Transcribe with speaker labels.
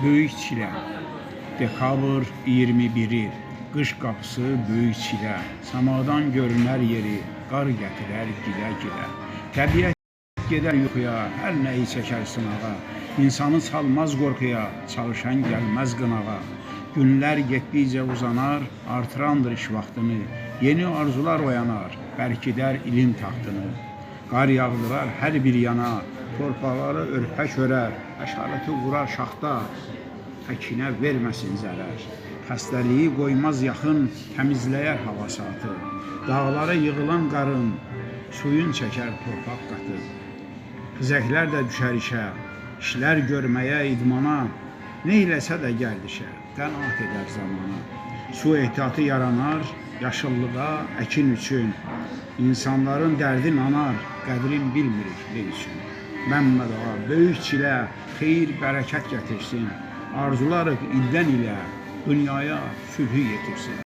Speaker 1: Böyük çilə. Dekabr 21-i. Qış qapısı böyük çilə. Samadan görünər yeri, qar gətirər gilə-gilə. Təbiət gedər yuxuya, hər nəyi çəkər sınağa. İnsanı salmaz qorxuya, çalışan gəlməz qınağa. Günlər getdikcə uzanar, artırandır iş vaxtını. Yeni arzular oyanar, bərkidər ilim taxtını. Qar yağdırar hər bir yana, torpaqları örpək örər, həşarəti vurar şaxta, əkinə verməsin zərər. Xəstəliyi qoymaz yaxın, təmizləyər hava saatı. Dağlara yığılan qarın, suyun çəkər torpaq qatı. Xizəklər də düşər işə, işlər görməyə, idmana, neyləsə də gəldişə, qənaət edər zamana. Su ehtiyatı yaranar, yaşıllığa, əkin üçün. İnsanların dərdin anar, qədrin bilmirik ne üçün. Məmməd ağa, böyük çilə, xeyir, bərəkət gətirsin. Arzularıq ildən ilə, dünyaya sülhü yetirsin.